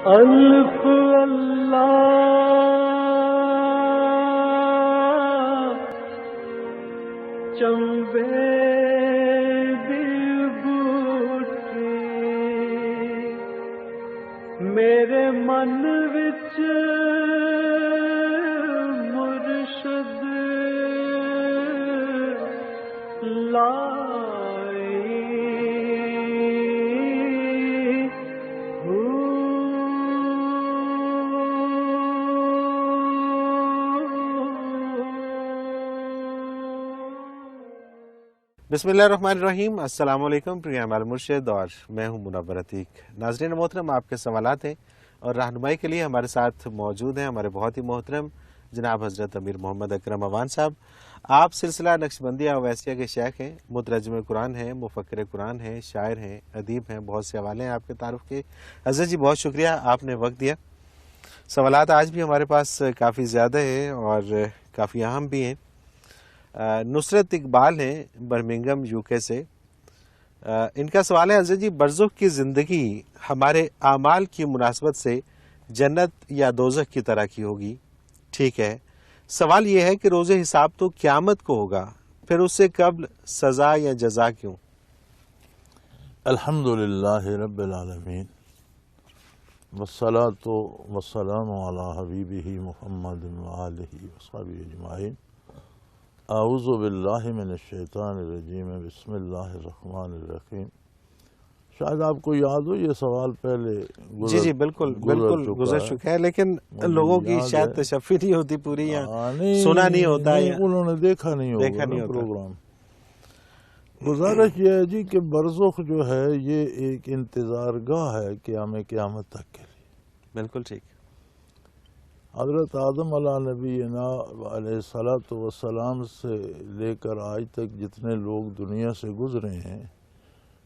الف اللہ چمبے دل بوٹی میرے من وچ مرشد لائی بسم اللہ الرحمن الرحیم۔ السلام علیکم، پروگرام المرشد اور میں ہوں منور عتیق۔ ناظرین محترم، آپ کے سوالات ہیں اور رہنمائی کے لیے ہمارے ساتھ موجود ہیں ہمارے بہت ہی محترم جناب حضرت امیر محمد اکرم اوان صاحب۔ آپ سلسلہ نقشبندیہ اویسیہ کے شیخ ہیں، مترجم قرآن ہیں، مفکر قرآن ہیں، شاعر ہیں، ادیب ہیں، بہت سے حوالے ہیں آپ کے تعارف کے۔ حضرت جی بہت شکریہ، آپ نے وقت دیا۔ سوالات آج بھی ہمارے پاس کافی زیادہ ہیں اور کافی اہم بھی ہیں۔ نصرت اقبال ہیں برمنگم یو کے سے۔ ان کا سوال ہے، حضرت جی برزخ کی زندگی ہمارے اعمال کی مناسبت سے جنت یا دوزخ کی طرح کی ہوگی؟ ٹھیک ہے، سوال یہ ہے کہ روز حساب تو قیامت کو ہوگا، پھر اس سے قبل سزا یا جزا کیوں؟ الحمدللہ رب العالمین والصلاۃ والسلام علی حبیبہ محمد وآلہ وصحبہ اجمعین۔ اعوذ باللہ من الشیطان الرجیم، بسم اللہ الرحمن الرحیم۔ شاید آپ کو یاد ہو یہ سوال پہلے جی بالکل گزر چکا ہے، لیکن لوگوں کی شاید تشفی نہیں ہوتی پوری، یا سنا نہیں ہوتا، انہوں نے دیکھا نہیں ہوگا پروگرام۔ گزارش یہ ہے جی کہ برزخ جو ہے یہ ایک انتظار گاہ ہے قیامت تک کے لیے۔ بالکل ٹھیک۔ حضرت آدم علیہ نبینا علیہ الصلاۃ والسلام سے لے کر آج تک جتنے لوگ دنیا سے گزرے ہیں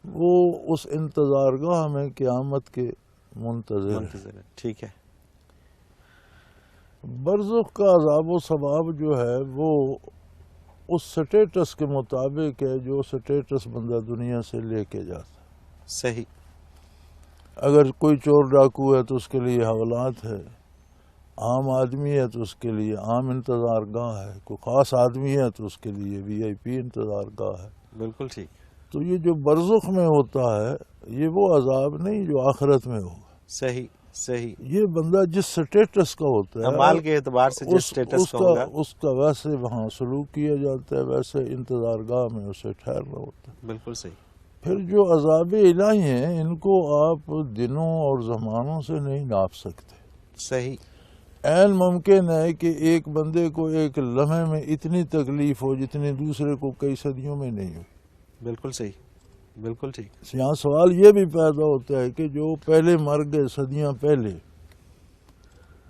وہ اس انتظار گاہ میں قیامت کے منتظر ہیں۔ ٹھیک ہے۔ برزخ کا عذاب و ثواب جو ہے وہ اس سٹیٹس کے مطابق ہے جو سٹیٹس بندہ دنیا سے لے کے جاتا ہے۔ صحیح۔ اگر کوئی چور ڈاکو ہے تو اس کے لیے حوالات ہے، عام آدمی ہے تو اس کے لیے عام انتظار گاہ ہے، کوئی خاص آدمی ہے تو اس کے لیے وی آئی پی انتظار گاہ ہے۔ بالکل ٹھیک۔ تو یہ جو برزخ میں ہوتا ہے یہ وہ عذاب نہیں جو آخرت میں ہوگا۔ صحیح۔ یہ بندہ جس سٹیٹس کا ہوتا ہے، اعمال کے اعتبار سے جس سٹیٹس کا ہوگا، اس کا ویسے وہاں سلوک کیا جاتا ہے، ویسے انتظار گاہ میں اسے ٹھہرنا ہوتا ہے۔ بالکل صحیح۔ پھر جو عذاب الہی ہیں ان کو آپ دنوں اور زمانوں سے نہیں ناپ سکتے۔ صحیح۔ عین ممکن ہے کہ ایک بندے کو ایک لمحے میں اتنی تکلیف ہو جتنی دوسرے کو کئی صدیوں میں نہیں ہو۔ بالکل صحیح، بالکل ٹھیک۔ یہاں سوال یہ بھی پیدا ہوتا ہے کہ جو پہلے مر گئے صدیاں پہلے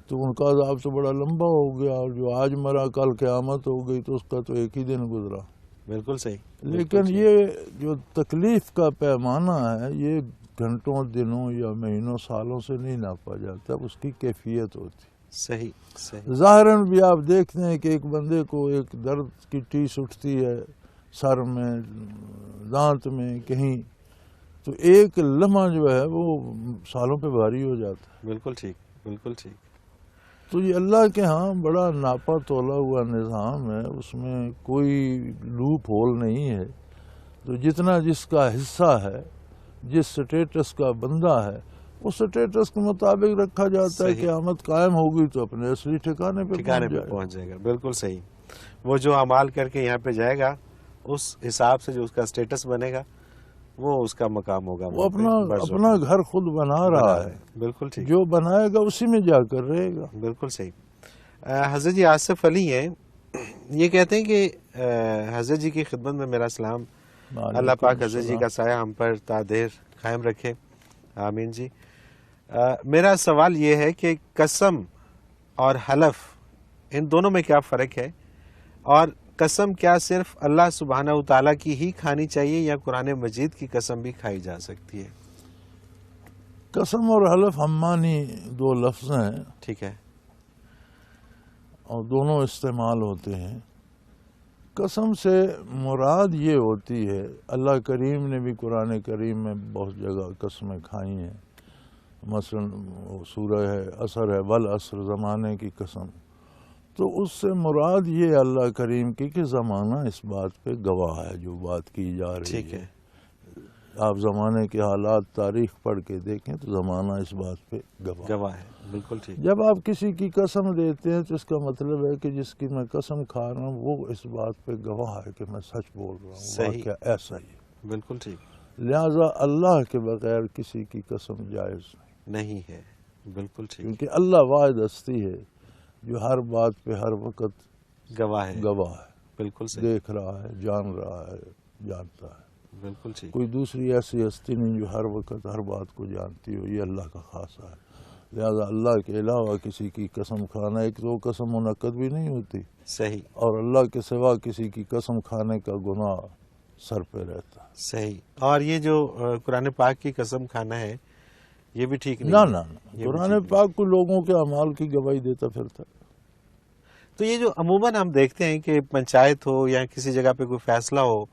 تو ان کا عذاب تو بڑا لمبا ہو گیا، اور جو آج مرا کل قیامت ہو گئی تو اس کا تو ایک ہی دن گزرا۔ بالکل صحیح۔ لیکن یہ جو تکلیف کا پیمانہ ہے یہ گھنٹوں، دنوں یا مہینوں، سالوں سے نہیں ناپا جاتا، اس کی کیفیت ہوتی۔ صحیح۔ ظاہراً بھی آپ دیکھتے ہیں کہ ایک بندے کو ایک درد کی ٹیس اٹھتی ہے سر میں، دانت میں، کہیں، تو ایک لمحہ جو ہے وہ سالوں پہ بھاری ہو جاتا ہے۔ بالکل ٹھیک، بالکل ٹھیک۔ تو یہ اللہ کے ہاں بڑا ناپا تولا ہوا نظام ہے، اس میں کوئی لوپ ہول نہیں ہے۔ تو جتنا جس کا حصہ ہے، جس سٹیٹس کا بندہ ہے، اس سٹیٹس کے مطابق رکھا جاتا ہے۔ قیامت قائم ہوگی تو اپنے اصلی ٹھکانے پہ پہنچ جائے گا۔ بالکل صحیح۔ وہ جو اعمال کر کے یہاں پہ جائے گا اس حساب سے جو اس کا سٹیٹس بنے گا وہ اس کا مقام ہوگا۔ وہ اپنا گھر خود بنا رہا ہے۔ بالکل ٹھیک۔ جو بنائے گا اسی میں جا کر رہے گا۔ بالکل صحیح۔ حضرت جی آصف علی ہیں، یہ کہتے ہیں کہ حضرت جی کی خدمت میں میرا سلام، اللہ پاک حضرت جی کا سایہ ہم پر تا دیر قائم رکھے، آمین جی۔ میرا سوال یہ ہے کہ قسم اور حلف ان دونوں میں کیا فرق ہے، اور قسم کیا صرف اللہ سبحانہ وتعالیٰ کی ہی کھانی چاہیے یا قرآن مجید کی قسم بھی کھائی جا سکتی ہے؟ قسم اور حلف ہم معنی دو لفظ ہیں، ٹھیک ہے، اور دونوں استعمال ہوتے ہیں۔ قسم سے مراد یہ ہوتی ہے، اللہ کریم نے بھی قرآن کریم میں بہت جگہ قسمیں کھائی ہیں، مثلا سورہ ہے اثر ہے والعصر، زمانے کی قسم، تو اس سے مراد یہ اللہ کریم کی کہ زمانہ اس بات پہ گواہ ہے جو بات کی جا رہی ٹھیک ہے، آپ زمانے کے حالات تاریخ پڑھ کے دیکھیں تو زمانہ اس بات پہ گواہ ہے۔ گواہ ہے، بالکل ٹھیک، جب آپ کسی کی قسم دیتے ہیں تو اس کا مطلب ہے کہ جس کی میں قسم کھا رہا ہوں وہ اس بات پہ گواہ ہے کہ میں سچ بول رہا ہوں، صحیح، واقعہ ایسا ہی ہے۔ بالکل ٹھیک لہذا اللہ کے بغیر کسی کی قسم جائز نہیں، نہیں ہے، بالکل ٹھیک، کیونکہ اللہ واحد ہستی ہے جو ہر بات پہ ہر وقت گواہ ہے، گواہ ہے، بالکل صحیح، دیکھ رہا ہے، جان رہا ہے، جانتا ہے۔ بالکل ٹھیک، کوئی دوسری ایسی ہستی نہیں جو ہر وقت ہر بات کو جانتی ہو، یہ اللہ کا خاصہ ہے۔ لہذا اللہ کے علاوہ کسی کی قسم کھانا، ایک تو قسم منعقد بھی نہیں ہوتی، صحیح، اور اللہ کے سوا کسی کی قسم کھانے کا گناہ سر پہ رہتا ہے۔ صحیح۔ اور یہ جو قرآن پاک کی قسم کھانا ہے یہ بھی ٹھیک نہیں نہ ہے، نہ یہ بھی قرآن ٹھیک پاک کو لوگوں کے اعمال کی گواہی دیتا پھرتا ہے۔ تو یہ جو عموماً ہم دیکھتے ہیں کہ پنچایت ہو یا کسی جگہ پہ کوئی فیصلہ ہو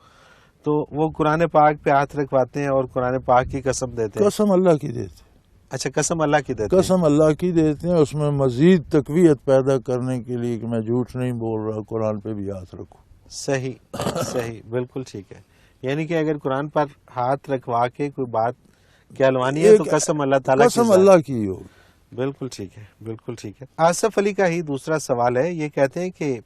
تو وہ قرآن پاک پہ ہاتھ رکھواتے ہیں اور قرآن پاک کی قسم دیتے ہیں۔ قسم اللہ کی دیتے ہیں، اچھا، قسم اللہ کی دیتے ہیں، قسم اللہ کی دیتے ہیں، اس میں مزید تقویت پیدا کرنے کے لیے کہ میں جھوٹ نہیں بول رہا، قرآن پہ بھی ہاتھ رکھوں۔ صحیح، صحیح، بالکل ٹھیک ہے۔ یعنی کہ اگر قرآن پر ہاتھ رکھوا کے کوئی بات کہلوانی ہے تو قسم اللہ تعالیٰ کی قسم ذات، اللہ کی ہوگی۔ بالکل ٹھیک ہے، بالکل ٹھیک ہے۔ آصف علی کا ہی دوسرا سوال ہے، یہ کہتے ہیں کہ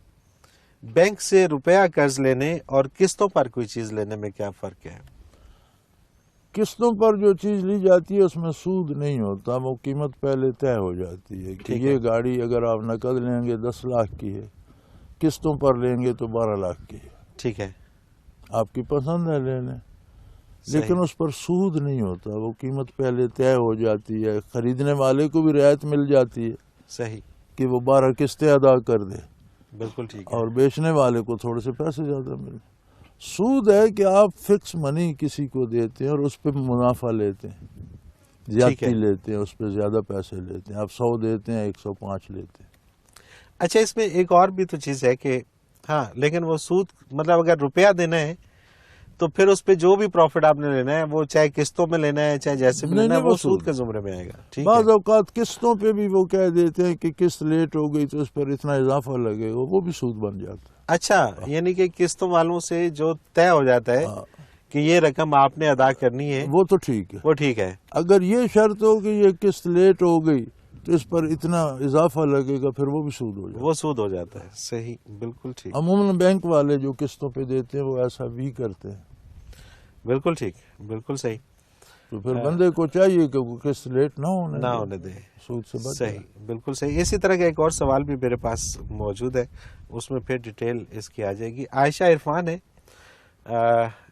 بینک سے روپیہ قرض لینے اور قسطوں پر کوئی چیز لینے میں کیا فرق ہے؟ قسطوں پر جو چیز لی جاتی ہے اس میں سود نہیں ہوتا، وہ قیمت پہلے طے ہو جاتی ہے کہ ٹھیک ہے۔ یہ گاڑی اگر آپ نقد لیں گے 10 لاکھ کی ہے، قسطوں پر لیں گے تو 12 لاکھ کی ہے، ٹھیک ہے، آپ کی پسند ہے لے لیں، لیکن اس پر سود نہیں ہوتا، وہ قیمت پہلے طے ہو جاتی ہے، خریدنے والے کو بھی رعایت مل جاتی ہے صحیح، کہ وہ 12 قسطیں ادا کر دے، بالکل ٹھیک ہے، اور بیچنے والے کو تھوڑے سے پیسے زیادہ ملے۔ سود ہے کہ آپ فکس منی کسی کو دیتے ہیں اور اس پہ منافع لیتے ہیں، زیادتی لیتے ہیں، اس پہ زیادہ پیسے لیتے ہیں، آپ 100 دیتے ہیں 105 لیتے ہیں۔ اچھا، اس میں ایک اور بھی تو چیز ہے کہ ہاں، لیکن وہ سود مطلب اگر روپیہ دینا ہے تو پھر اس پہ جو بھی پروفٹ آپ نے لینا ہے وہ چاہے قسطوں میں لینا ہے چاہے جیسے بھی لینا ہے وہ سود کے زمرے میں آئے گا، ٹھیک بعض ہے۔ اوقات قسطوں پہ بھی وہ کہہ دیتے ہیں کہ قسط لیٹ ہو گئی تو اس پر اتنا اضافہ لگے گا، وہ بھی سود بن جاتا ہے۔ اچھا، یعنی کہ قسطوں والوں سے جو طے ہو جاتا ہے کہ یہ رقم آپ نے ادا کرنی ہے وہ تو ٹھیک ہے، وہ ٹھیک ہے، اگر یہ شرط ہو کہ یہ قسط لیٹ ہو گئی تو اس پر اتنا اضافہ لگے گا، پھر وہ بھی سود ہو جائے گا۔ وہ سود ہو جاتا ہے، صحیح، بالکل ٹھیک، عموماً بینک والے جو قسطوں پہ دیتے ہیں وہ ایسا بھی کرتے ہیں، بالکل ٹھیک، بالکل صحیح، تو پھر بندے کو چاہیے کہ وہ قسط لیٹ نہ ہونے دے، سود سے بچ صحیح، بالکل صحیح۔ اسی طرح کا ایک اور سوال بھی میرے پاس موجود ہے، اس میں پھر ڈیٹیل اس کی آ جائے گی۔ عائشہ عرفان ہے،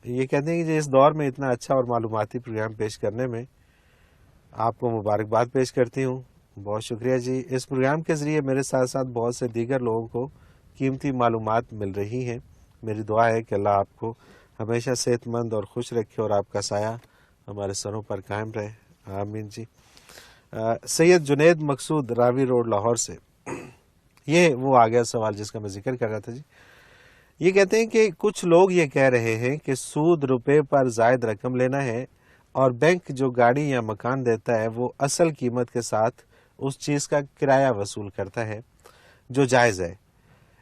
یہ کہتے ہیں کہ اس دور میں اتنا اچھا اور معلوماتی پروگرام پیش کرنے میں آپ کو مبارکباد پیش کرتی ہوں، بہت شکریہ جی۔ اس پروگرام کے ذریعے میرے ساتھ ساتھ بہت سے دیگر لوگوں کو قیمتی معلومات مل رہی ہیں، میری دعا ہے کہ اللہ آپ کو ہمیشہ صحت مند اور خوش رکھے اور آپ کا سایہ ہمارے سروں پر قائم رہے، آمین جی۔ سید جنید مقصود راوی روڈ لاہور سے، یہ وہ آ گیا سوال جس کا میں ذکر کر رہا تھا جی۔ یہ کہتے ہیں کہ کچھ لوگ یہ کہہ رہے ہیں کہ سود روپے پر زائد رقم لینا ہے اور بینک جو گاڑی یا مکان دیتا ہے وہ اصل قیمت کے ساتھ اس چیز کا کرایہ وصول کرتا ہے جو جائز ہے۔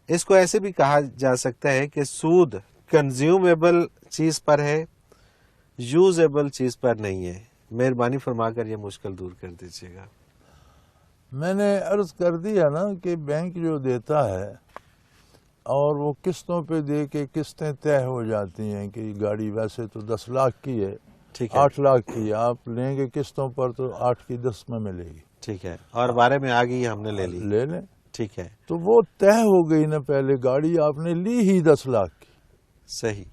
اس کو ایسے بھی کہا جا سکتا ہے کہ سود کنزیومیبل چیز پر ہے، یوزیبل چیز پر نہیں ہے۔ مہربانی فرما کر یہ مشکل دور کر دیجیے گا۔ میں نے عرض کر دیا نا کہ بینک جو دیتا ہے اور وہ قسطوں پہ دے کے قسطیں طے ہو جاتی ہیں کہ گاڑی ویسے تو 10 لاکھ کی ہے، ٹھیک ہے، 8 لاکھ کی ہے، آپ لیں گے قسطوں پر تو 8 کی 10 میں ملے گی، ٹھیک ہے، اور بارے میں آ گئی ہم نے لے لی، لے لیں۔ ٹھیک ہے، تو وہ طے ہو گئی نا، پہلے گاڑی آپ نے لی ہی 10 لاکھ کی، صحیح،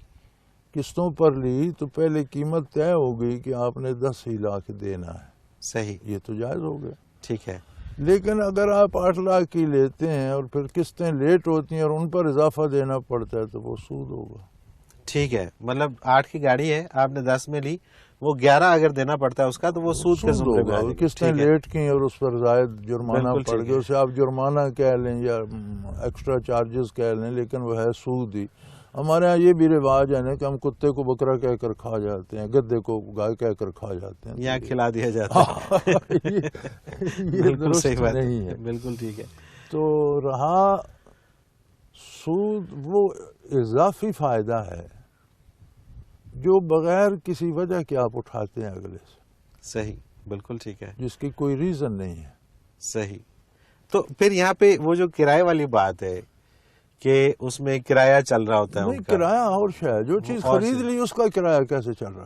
قسطوں پر لی تو پہلے قیمت طے ہو گئی کہ آپ نے 10 ہی لاکھ دینا ہے، صحیح، یہ تو جائز ہو گیا۔ ٹھیک ہے، لیکن اگر آپ 8 لاکھ کی لیتے ہیں اور پھر قسطیں لیٹ ہوتی ہیں اور ان پر اضافہ دینا پڑتا ہے تو وہ سود ہوگا۔ ٹھیک ہے، مطلب 8 کی گاڑی ہے، آپ نے 10 میں لی، وہ 11 اگر دینا پڑتا ہے اس کا تو وہ سود کے زمرے میں آ جائے گا۔ قسطیں لیٹ کی اور اس پر زائد جرمانہ بالکل پڑ ٹھیک گیا، ہے۔ اسے آپ جرمانہ کہہ لیں یا ایکسٹرا چارجز کہہ لیں، لیکن وہ ہے سود ہی۔ ہمارے ہاں یہ بھی رواج ہے نا کہ ہم کتے کو بکرا کہہ کر کھا جاتے ہیں، گدے کو گائے کہہ کر کھا جاتے ہیں، یہاں کھلا دیا جاتا ہے. یہ بالکل درست صحیح بات نہیں ہے. بالکل ٹھیک ہے. تو رہا سود، وہ اضافی فائدہ ہے جو بغیر کسی وجہ کے آپ اٹھاتے ہیں اگلے سے، صحیح، بالکل ٹھیک ہے. جس کی کوئی ریزن نہیں ہے. صحیح. تو پھر یہاں پہ وہ جو کرائے والی بات ہے کہ اس میں کرایہ چل رہا ہوتا ہے ان نہیں، کا. کرایہ اور شے، جو چیز اور خرید لی اس کا کرایہ کیسے چل رہا؟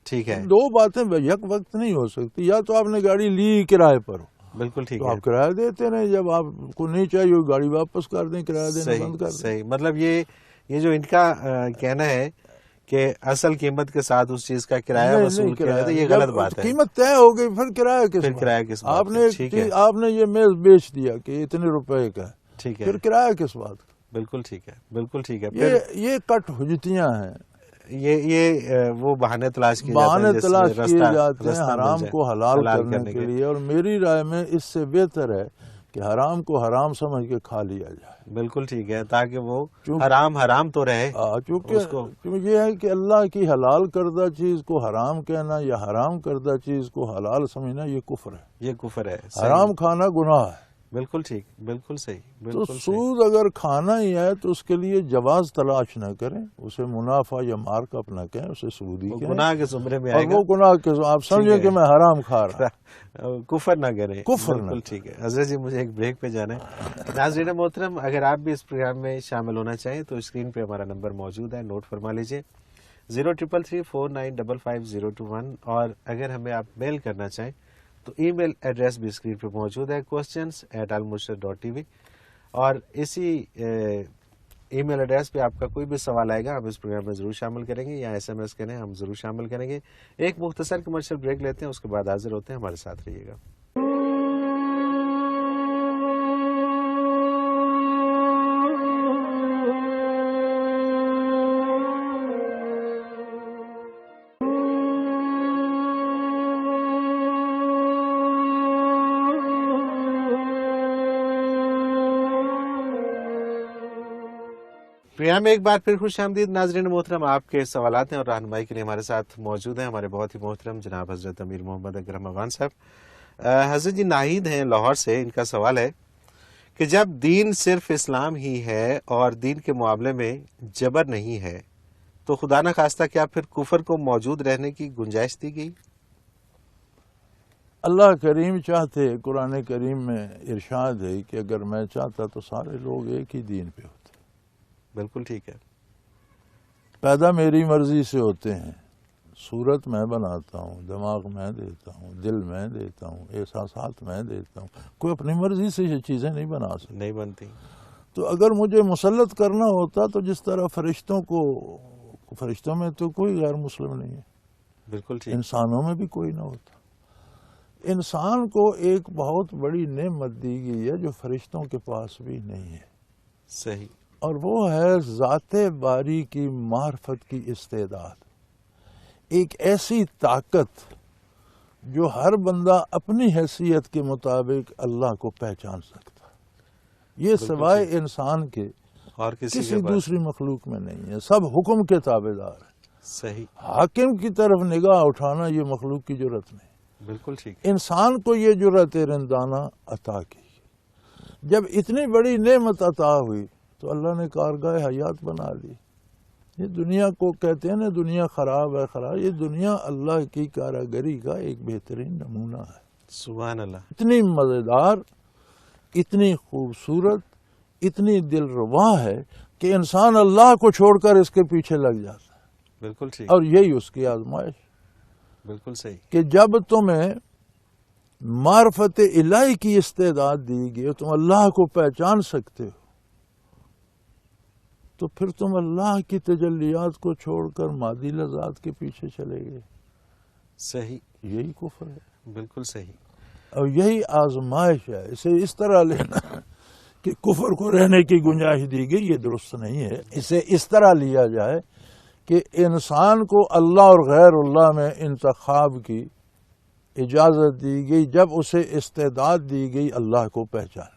ٹھیک ہے. دو باتیں یک وقت نہیں ہو سکتی. یا تو آپ نے گاڑی لی کرائے پر ہو بالکل ٹھیک تو ہے. آپ کرایہ دیتے رہیں، جب آپ کو نہیں چاہیے گاڑی واپس کر دیں، کرایہ دینا بند کر دیں. صحیح. مطلب یہ جو ان کا کہنا ہے کہ اصل قیمت کے ساتھ اس چیز کا کرایہ وصول کیا جاتا ہے، یہ غلط بات ہے. قیمت طے ہو گئی، پھر کرایہ پھر کس کرایہ کس بات آپ کا؟ نے ٹھیک ہے. آپ نے یہ میز بیچ دیا کہ اتنے روپے کا ہے، ٹھیک ہے. پھر کرایہ کس بات کا؟ بالکل ٹھیک ہے. بالکل ٹھیک ہے. پھر یہ کٹ حجتیاں ہیں، یہ وہ بہانے تلاش کیے جاتے بہانے ہیں جس تلاش میں کیے جاتے ہیں رستہ مل حرام جائے کو حلال کرنے کے لیے. اور میری رائے میں اس سے بہتر ہے کہ حرام کو حرام سمجھ کے کھا لیا جائے. بالکل ٹھیک ہے، تاکہ وہ حرام تو رہے. چونکہ یہ ہے کہ اللہ کی حلال کردہ چیز کو حرام کہنا یا حرام کردہ چیز کو حلال سمجھنا یہ کفر ہے. یہ کفر ہے. حرام کھانا گناہ ہے. بالکل ٹھیک. بالکل صحیح. تو بالکل صحیح. سود اگر کھانا ہی ہے تو اس کے لیے جواز تلاش نہ کریں، اسے منافع یا مارک نہ کہیں، اسے سودی وہ کہیں. گناہ کے زمرے میں اور آئے گا. وہ گناہ کے آپ سمجھیں کہ میں حرام کھا رہا کفر نہ کریں. کفر نہ بالکل ٹھیک ہے. حضرت جی مجھے ایک بریک پہ جانا ہے. ناظرین محترم، اگر آپ بھی اس پروگرام میں شامل ہونا چاہیں تو اسکرین پہ ہمارا نمبر موجود ہے، نوٹ فرما لیجیے 033349550221. اور اگر ہمیں آپ میل کرنا چاہیں تو ای میل ایڈریس بھی اسکرین پہ موجود ہے questions@almurshid.tv. اور اسی ای میل ایڈریس پہ آپ کا کوئی بھی سوال آئے گا ہم اس پروگرام میں ضرور شامل کریں گے، یا SMS کریں ہم ضرور شامل کریں گے. ایک مختصر کمرشل بریک لیتے ہیں، اس کے بعد حاضر ہوتے ہیں. ہمارے ساتھ رہیے گا. پروگرام میں ایک بار پھر خوش آمدید. ناظرین محترم، آپ کے سوالات ہیں اور رہنمائی کے لیے ہمارے ساتھ موجود ہیں ہمارے بہت ہی محترم جناب حضرت امیر محمد اکرم افغان صاحب. حضرت جی ناہید ہیں لاہور سے. ان کا سوال ہے کہ جب دین صرف اسلام ہی ہے اور دین کے معاملے میں جبر نہیں ہے تو خدا نہ خواستہ کیا پھر کفر کو موجود رہنے کی گنجائش دی گئی؟ اللہ کریم چاہتے، قرآن کریم میں ارشاد ہے کہ اگر میں چاہتا تو سارے لوگ ایک ہی دین پہ ہوتے. بالکل ٹھیک ہے. پیدا میری مرضی سے ہوتے ہیں، صورت میں بناتا ہوں، دماغ میں دیتا ہوں، دل میں دیتا ہوں، احساسات میں دیتا ہوں. کوئی اپنی مرضی سے یہ چیزیں نہیں بنا سکتا. نہیں بنتی. تو اگر مجھے مسلط کرنا ہوتا تو جس طرح فرشتوں میں تو کوئی غیر مسلم نہیں ہے، بالکل ٹھیک. انسانوں میں بھی کوئی نہ ہوتا. انسان کو ایک بہت بڑی نعمت دی گئی ہے جو فرشتوں کے پاس بھی نہیں ہے. صحیح. اور وہ ہے ذات باری کی معرفت کی استعداد. ایک ایسی طاقت جو ہر بندہ اپنی حیثیت کے مطابق اللہ کو پہچان سکتا. یہ سوائے انسان کے اور کسی دوسری مخلوق میں نہیں ہے. سب حکم کے تابع دار ہیں. صحیح. حاکم کی طرف نگاہ اٹھانا یہ مخلوق کی جرت نہیں. بالکل ٹھیک. انسان کو یہ جرت رندانہ عطا کی. جب اتنی بڑی نعمت عطا ہوئی تو اللہ نے کارگاہ حیات بنا لی. یہ دنیا کو کہتے ہیں نا دنیا خراب ہے، خراب. یہ دنیا اللہ کی کاراگری کا ایک بہترین نمونہ ہے. سبحان اللہ. اتنی مزیدار، اتنی خوبصورت، اتنی دل ربا ہے کہ انسان اللہ کو چھوڑ کر اس کے پیچھے لگ جاتا ہے. بالکل ٹھیک. اور یہی اس کی آزمائش. بالکل صحیح. کہ جب تمہیں معرفت الہی کی استعداد دی گئی، تم اللہ کو پہچان سکتے ہو، تو پھر تم اللہ کی تجلیات کو چھوڑ کر مادی لذات کے پیچھے چلے گئے. صحیح. یہی کفر ہے. بالکل صحیح. اور یہی آزمائش ہے. اسے اس طرح لینا کہ کفر کو رہنے کی گنجائش دی گئی، یہ درست نہیں ہے. اسے اس طرح لیا جائے کہ انسان کو اللہ اور غیر اللہ میں انتخاب کی اجازت دی گئی جب اسے استعداد دی گئی اللہ کو پہچاننے.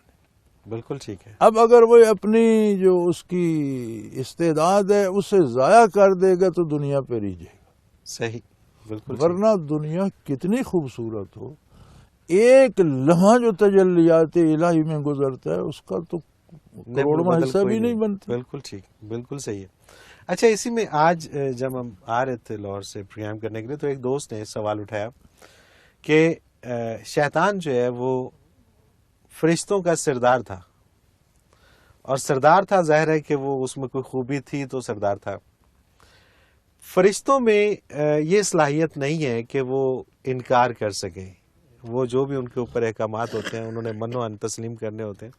بالکل ٹھیک ہے. اب اگر وہ اپنی جو اس کی استعداد ہے اسے ضائع کر دے گا تو دنیا پہ رہ جائے گا. صحیح, بالکل. ورنہ دنیا کتنی خوبصورت ہو، ایک لمحہ جو تجلیات الہی میں گزرتا ہے اس کا تو کروڑواں حصہ بھی نہیں بنتا. بالکل ٹھیک, بالکل صحیح ہے. اچھا, اسی میں آج جب ہم آ رہے تھے لاہور سے پروگرام کرنے کے لیے تو ایک دوست نے سوال اٹھایا کہ شیطان جو ہے وہ فرشتوں کا سردار تھا، اور سردار تھا ظاہر ہے کہ وہ اس میں کوئی خوبی تھی تو سردار تھا. فرشتوں میں یہ صلاحیت نہیں ہے کہ وہ انکار کر سکیں. وہ جو بھی ان کے اوپر احکامات ہوتے ہیں انہوں نے من و عن تسلیم کرنے ہوتے ہیں.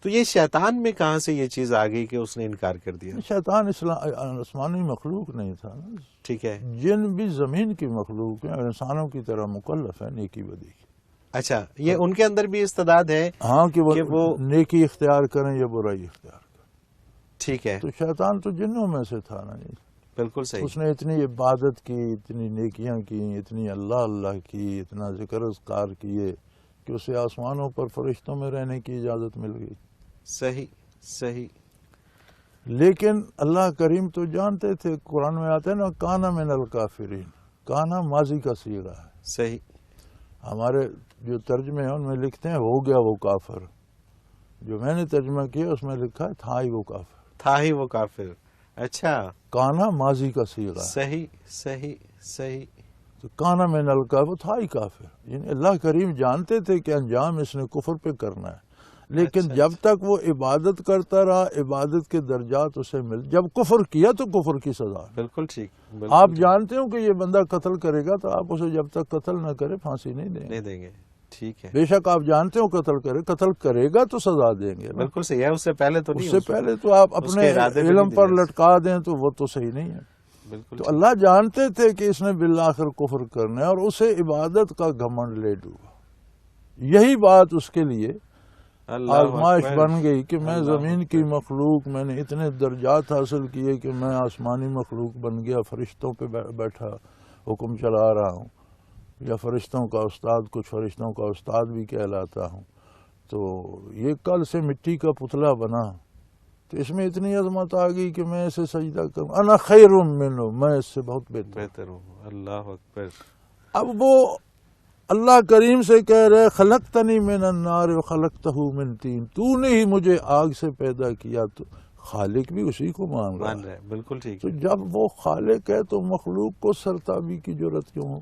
تو یہ شیطان میں کہاں سے یہ چیز آ گئی کہ اس نے انکار کر دیا؟ شیطان آسمانی مخلوق نہیں تھا نا. ٹھیک ہے. جن بھی زمین کی مخلوق ہیں اور انسانوں کی طرح مکلف ہے نیکی بدی کی. اچھا, یہ ان کے اندر بھی استعداد ہے ہاں کہ کہ وہ نیکی اختیار کریں یا برائی اختیار کریں. ٹھیک ہے. تو شیطان تو جنوں میں سے تھا نا. بالکل صحیح. اس نے اتنی عبادت کی، اتنی نیکیاں کی، اتنی اللہ اللہ کی، اتنا ذکر اذکار کیے کہ اسے آسمانوں پر فرشتوں میں رہنے کی اجازت مل گئی. صحیح صحیح. لیکن اللہ کریم تو جانتے تھے، قرآن میں آتے ہیں نا کانا من الکافرین. کانا ماضی کا صیغہ ہے. صحیح. ہمارے جو ترجمے ہیں ان میں لکھتے ہیں ہو گیا وہ کافر. جو میں نے ترجمہ کیا اس میں لکھا ہے تھا ہی وہ کافر. تھا ہی وہ کافر. اچھا, کانا ماضی کا صیغہ ہے. صحیح صحیح صحیح. تو کانا میں الکافر تھا ہی کافر. یعنی اللہ کریم جانتے تھے کہ انجام اس نے کفر پہ کرنا ہے، لیکن اچھا. جب تک وہ عبادت کرتا رہا عبادت کے درجات اسے جب کفر کیا تو کفر کی سزا. بالکل ٹھیک. آپ جانتے ہو کہ یہ بندہ قتل کرے گا تو آپ اسے جب تک قتل نہ کرے پھانسی نہیں دیں گے. ٹھیک ہے. بے شک آپ جانتے ہو قتل کرے گا تو سزا دیں گے. بالکل صحیح ہے. اس سے پہلے تو نہیں. اس سے پہلے تو آپ اپنے علم پر لٹکا دیں تو وہ تو صحیح نہیں ہے. بالکل. تو اللہ جانتے تھے کہ اس نے بالآخر کفر کرنا ہے اور اسے عبادت کا گھمنڈ لے ڈوبا. یہی بات اس کے لیے آزمائش بن گئی کہ میں زمین کی مخلوق، میں نے اتنے درجات حاصل کیے کہ میں آسمانی مخلوق بن گیا، فرشتوں پہ بیٹھا حکم چلا رہا ہوں، یا فرشتوں کا استاد، کچھ فرشتوں کا استاد بھی کہلاتا ہوں. تو یہ کل سے مٹی کا پتلا بنا تو اس میں اتنی عظمت آ گئی کہ میں اسے سجدہ کروں. انا خیر منہ، میں اس سے بہت بہتر ہوں. اللہ اکبر. اب وہ اللہ کریم سے کہہ رہے خلقتنی من النار وخلقتہ من طین، تو نے ہی مجھے آگ سے پیدا کیا. تو خالق بھی اسی کو مان رہا ہے. بالکل ٹھیک. تو جب وہ خالق ہے تو مخلوق کو سرتابی کی ضرورت کیوں ہو؟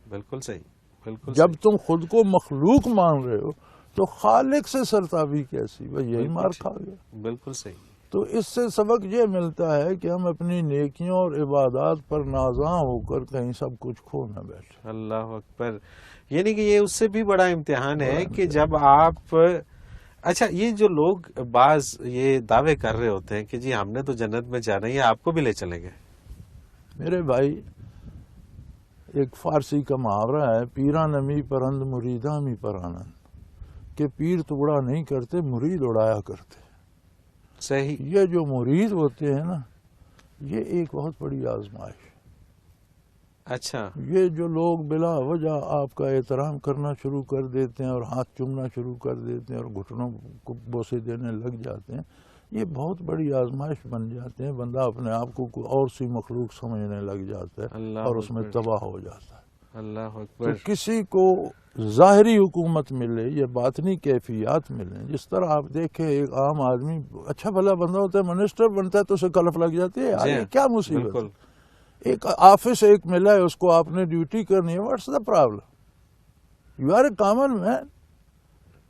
بالکل صحیح. بالکل. جب تم خود کو مخلوق مان رہے ہو تو خالق سے سرتابی کیسی؟ بھائی یہی مار کھا گیا. بالکل صحیح. تو اس سے سبق یہ ملتا ہے کہ ہم اپنی نیکیوں اور عبادات پر نازاں ہو کر کہیں سب کچھ کھو نہ بیٹھے. اللہ اکبر. یعنی کہ یہ اس سے بھی بڑا امتحان ہے کہ جب آپ اچھا یہ جو لوگ بعض یہ دعوے کر رہے ہوتے ہیں کہ جی ہم نے تو جنت میں جانا ہے، آپ کو بھی لے چلیں گے. میرے بھائی ایک فارسی کا محاورہ ہے، پیرا نمی پرند مریداں می پرانند، کہ پیر توڑا نہیں کرتے مرید اڑایا کرتے. صحیح. یہ جو مرید ہوتے ہیں نا یہ ایک بہت بڑی آزمائش. اچھا. یہ جو لوگ بلا وجہ آپ کا احترام کرنا شروع کر دیتے ہیں اور ہاتھ چومنا شروع کر دیتے ہیں اور گھٹنوں کو بوسے دینے لگ جاتے ہیں، یہ بہت بڑی آزمائش بن جاتے ہیں. بندہ اپنے آپ کو کوئی اور سی مخلوق سمجھنے لگ جاتا ہے اور اس میں تباہ ہو جاتا ہے. اللہ اکبر. تو کسی کو ظاہری حکومت ملے یا باطنی کیفیات ملیں، جس طرح آپ دیکھیں ایک عام آدمی اچھا بھلا بندہ ہوتا ہے، منسٹر بنتا ہے تو اسے کلف لگ جاتی ہے. یہ کیا مصیبت ہے؟ ایک آفس ایک ملا ہے، اس کو آپ نے ڈیوٹی کرنی ہے، what's the problem? You are a common man.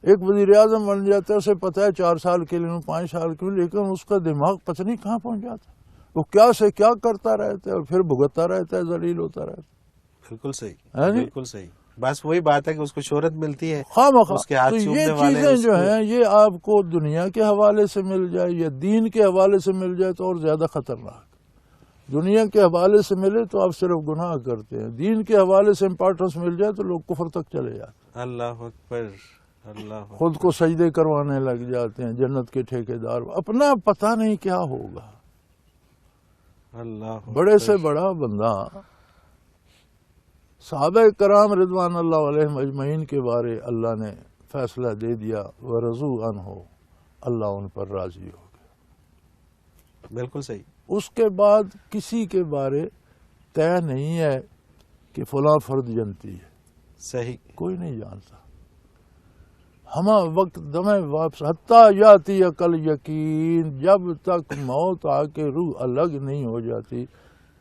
ایک وزیر اعظم بن جاتا ہے، اسے پتہ ہے 4 سال کے لیے 5 سال کے لیے، لیکن اس کا دماغ پتہ نہیں کہاں پہنچ جاتا، وہ کیا سے کیا کرتا رہتا ہے اور پھر بھگتتا رہتا ہے، ذلیل ہوتا رہتا ہے. بالکل صحیح. بالکل صحیح. بس وہی بات ہے کہ اس کو شہرت ملتی ہے. اس کے ہاتھ. تو یہ چیزیں جو ہیں یہ آپ کو دنیا کے حوالے سے مل جائے یا دین کے حوالے سے مل جائے تو اور زیادہ خطرناک. دنیا کے حوالے سے ملے تو آپ صرف گناہ کرتے ہیں، دین کے حوالے سے امپارٹنس مل جائے تو لوگ کفر تک چلے جاتے ہیں. اللہ اکبر. اللہ اکبر. خود کو سجدے کروانے لگ جاتے ہیں، جنت کے ٹھیکیدار. اپنا پتہ نہیں کیا ہوگا. اللہ اکبر. بڑے سے بڑا بندہ صحابہ کرام رضوان اللہ علیہم اجمعین کے بارے اللہ نے فیصلہ دے دیا ورضوا عنہ، اللہ ان پر راضی ہو گیا۔ بالکل صحیح۔ اس کے بعد کسی کے بارے طے نہیں ہے کہ فلاں فرد جنتی ہے، صحیح، کوئی نہیں جانتا۔ ہما وقت دمیں واپس حتیٰ یاتی عقل یقین، جب تک موت آ کے روح الگ نہیں ہو جاتی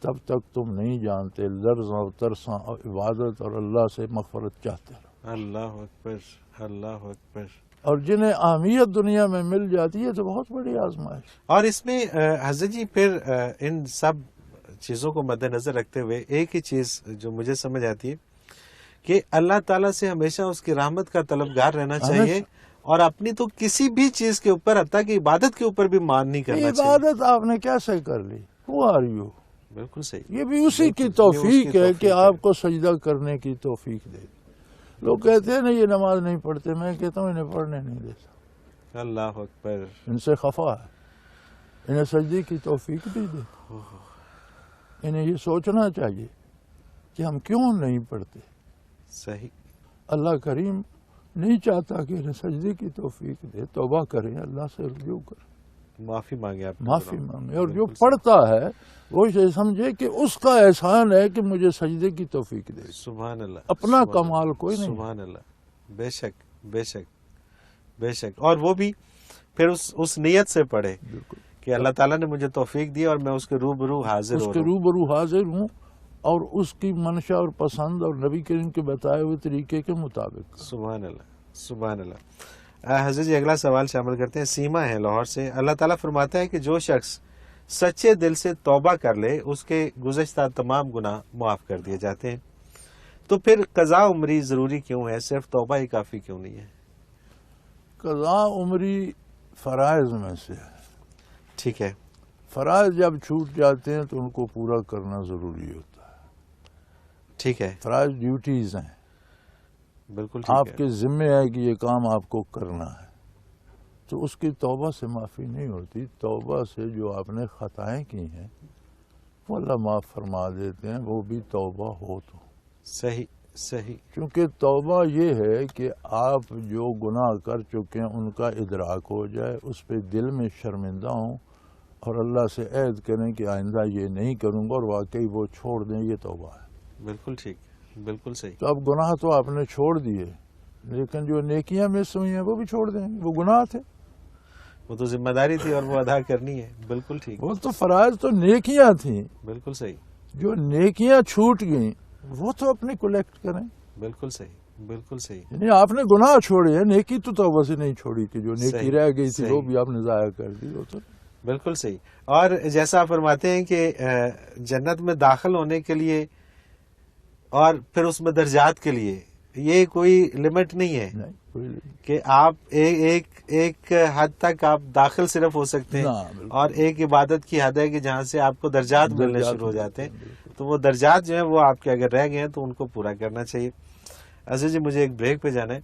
تب تک تم نہیں جانتے، لرزاں اور ترساں اور عبادت اور اللہ سے مغفرت چاہتے رہو۔ اللہ اکبر، اللہ اکبر۔ اور جنہیں اہمیت دنیا میں مل جاتی ہے تو بہت بڑی آزمائش۔ اور اس میں حضرت جی پھر ان سب چیزوں کو مد نظر رکھتے ہوئے ایک ہی چیز جو مجھے سمجھ آتی ہے کہ اللہ تعالیٰ سے ہمیشہ اس کی رحمت کا طلبگار رہنا چاہیے، اور اپنی تو کسی بھی چیز کے اوپر، حتیٰ کہ عبادت کے اوپر بھی مان نہیں کرنا چاہیے۔ عبادت آپ نے کیسے کر لی؟ Who are you؟ بالکل صحیح۔ یہ بھی اسی کی توفیق ہے کہ آپ کو سجدہ کرنے کی توفیق دے۔ لوگ کہتے ہیں نا یہ نماز نہیں پڑھتے، میں کہتا ہوں انہیں پڑھنے نہیں دیتا، اللہ اکبر۔ ان سے خفا ہے، انہیں سجدے کی توفیق بھی دے۔ انہیں یہ سوچنا چاہیے کہ ہم کیوں نہیں پڑھتے۔ صحیح۔ اللہ کریم نہیں چاہتا کہ انہیں سجدے کی توفیق دے، توبہ کریں، اللہ سے رجوع کریں، معافی مانگے، آپ معافی مانگے، اور جو پڑھتا ہے وہ یہ سمجھے کہ اس کا احسان ہے کہ مجھے سجدے کی توفیق دے۔ سبحان اللہ، اپنا سبحان کمال اللہ، کوئی نہیں۔ سبحان اللہ، بے شک، بے شک، بے شک۔ اور وہ بھی پھر اس نیت سے پڑھے بالکل کہ اللہ تعالیٰ نے مجھے توفیق دی اور میں اس کے روبرو حاضر اس ہو کے رہا ہوں۔ روبرو حاضر ہوں، اور اس کی منشا اور پسند اور نبی کریم کے بتائے ہوئے طریقے کے مطابق۔ سبحان اللہ، سبحان اللہ۔ حضرت جی اگلا سوال شامل کرتے ہیں، سیما ہے لاہور سے۔ اللہ تعالیٰ فرماتا ہے کہ جو شخص سچے دل سے توبہ کر لے اس کے گزشتہ تمام گناہ معاف کر دیے جاتے ہیں، تو پھر قضا عمری ضروری کیوں ہے؟ صرف توبہ ہی کافی کیوں نہیں ہے؟ قضا عمری فرائض میں سے ہے۔ ٹھیک ہے، فرائض جب چھوٹ جاتے ہیں تو ان کو پورا کرنا ضروری ہوتا ہے۔ ٹھیک ہے، فرائض ڈیوٹیز ہیں، بالکل آپ ٹھیک ہے۔ کے ذمے ہے کہ یہ کام آپ کو کرنا ہے، تو اس کی توبہ سے معافی نہیں ہوتی۔ توبہ سے جو آپ نے خطائیں کی ہیں وہ اللہ معاف فرما دیتے ہیں، وہ بھی توبہ ہو تو۔ صحیح، صحیح، کیونکہ توبہ یہ ہے کہ آپ جو گناہ کر چکے ہیں ان کا ادراک ہو جائے، اس پہ دل میں شرمندہ ہوں، اور اللہ سے عہد کریں کہ آئندہ یہ نہیں کروں گا، اور واقعی وہ چھوڑ دیں، یہ توبہ ہے۔ بالکل ٹھیک، بالکل صحیح۔ تو اب گناہ تو آپ نے چھوڑ دیے، لیکن جو نیکیاں مس ہوئی ہیں وہ بھی چھوڑ دیں، وہ گناہ تھے، وہ تو ذمہ داری تھی اور وہ ادا کرنی ہے۔ بالکل ٹھیک، وہ تو فرائض تو نیکیاں تھیں، بالکل صحیح، جو نیکیاں چھوٹ گئیں وہ تو اپنے کلیکٹ کریں۔ بالکل صحیح، بالکل صحیح، یعنی آپ نے گناہ چھوڑے ہیں، نیکی تو توبہ سے نہیں چھوڑی کہ جو نیکی صحیح، رہ گئی تھی صحیح۔ وہ بھی آپ نے ضائع کر دی، وہ تو بالکل صحیح۔ اور جیسا آپ فرماتے ہیں کہ جنت میں داخل ہونے کے لیے اور پھر اس میں درجات کے لیے یہ کوئی لمٹ نہیں ہے نہیں کوئی کہ آپ ایک حد تک آپ داخل صرف ہو سکتے ہیں، نہ، بالکل۔ اور ایک عبادت کی حد ہے کہ جہاں سے آپ کو درجات ملنے درجات شروع ہو جاتے ہیں، بالکل۔ تو وہ درجات جو ہیں وہ آپ کے اگر رہ گئے ہیں تو ان کو پورا کرنا چاہیے۔ عزیز جی مجھے ایک بریک پہ جانا ہے۔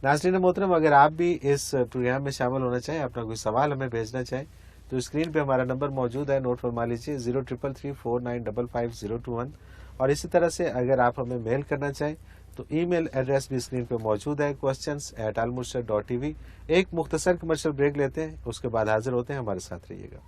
ناظرین محترم، اگر آپ بھی اس پروگرام میں شامل ہونا چاہیں، اپنا کوئی سوال ہمیں بھیجنا چاہیں تو اسکرین پہ ہمارا نمبر موجود ہے، نوٹ فرما لیجیے 033349555021، اور اسی طرح سے اگر آپ ہمیں میل کرنا چاہیں تو ای میل ایڈریس بھی اسکرین پہ موجود ہے، questions@almurshid.tv۔ ایک مختصر کمرشل بریک لیتے ہیں، اس کے بعد حاضر ہوتے ہیں، ہمارے ساتھ رہیے گا۔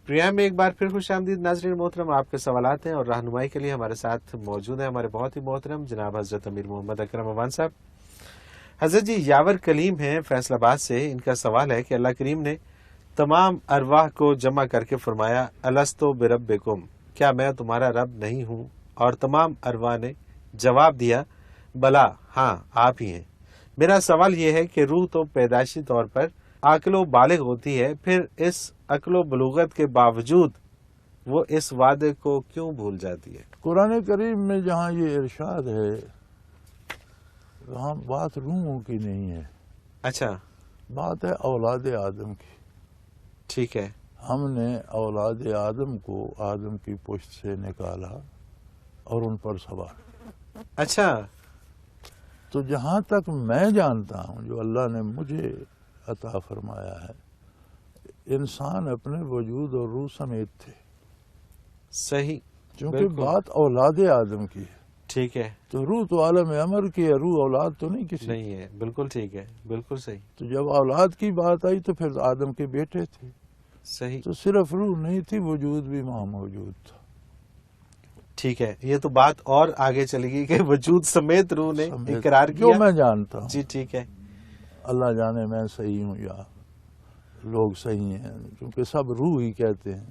پروگرام میں ایک بار پھر خوش آمدید ناظرین محترم، آپ کے سوالات ہیں اور رہنمائی کے لیے ہمارے ساتھ موجود ہیں ہمارے بہت ہی محترم جناب حضرت امیر محمد اکرم عوان صاحب۔ حضرت جی یاور کلیم ہیں فیصل آباد سے، ان کا سوال ہے کہ اللہ کریم نے تمام ارواح کو جمع کر کے فرمایا الستو بربکم، کیا میں تمہارا رب نہیں ہوں؟ اور تمام ارواح نے جواب دیا بلا، ہاں آپ ہی ہیں۔ میرا سوال یہ ہے کہ روح تو پیدائشی طور پر عاقل و بالغ ہوتی ہے، پھر اس عقل و بلوغت کے باوجود وہ اس وعدے کو کیوں بھول جاتی ہے؟ قرآن کریم میں جہاں یہ ارشاد ہے وہاں بات روحوں کی نہیں ہے، اچھا، بات ہے اولاد آدم کی۔ ٹھیک ہے، ہم نے اولاد آدم کو آدم کی پشت سے نکالا، اور ان پر سوار. اچھا. تو جہاں تک میں جانتا ہوں جو اللہ نے مجھے عطا فرمایا ہے، انسان اپنے وجود اور روح سمیت تھے. صحیح. کیونکہ بالکل. بات اولاد آدم کی ہے، ٹھیک ہے. تو روح تو عالم امر کی ہے، روح اولاد تو نہیں کسی. نہیں ہے. بالکل ٹھیک ہے. بالکل صحیح. تو جب اولاد کی بات آئی تو پھر آدم کے بیٹے تھے، صحیح. تو صرف روح نہیں تھی، وجود بھی وہاں موجود تھا. ٹھیک ہے. یہ تو بات اور آگے چلے گی کہ وجود سمیت روح نے سمیت اقرار جو کیا. میں جانتا ہوں. جی ٹھیک ہے. اللہ جانے میں صحیح ہوں یا لوگ صحیح ہیں، کیونکہ سب روح ہی کہتے ہیں.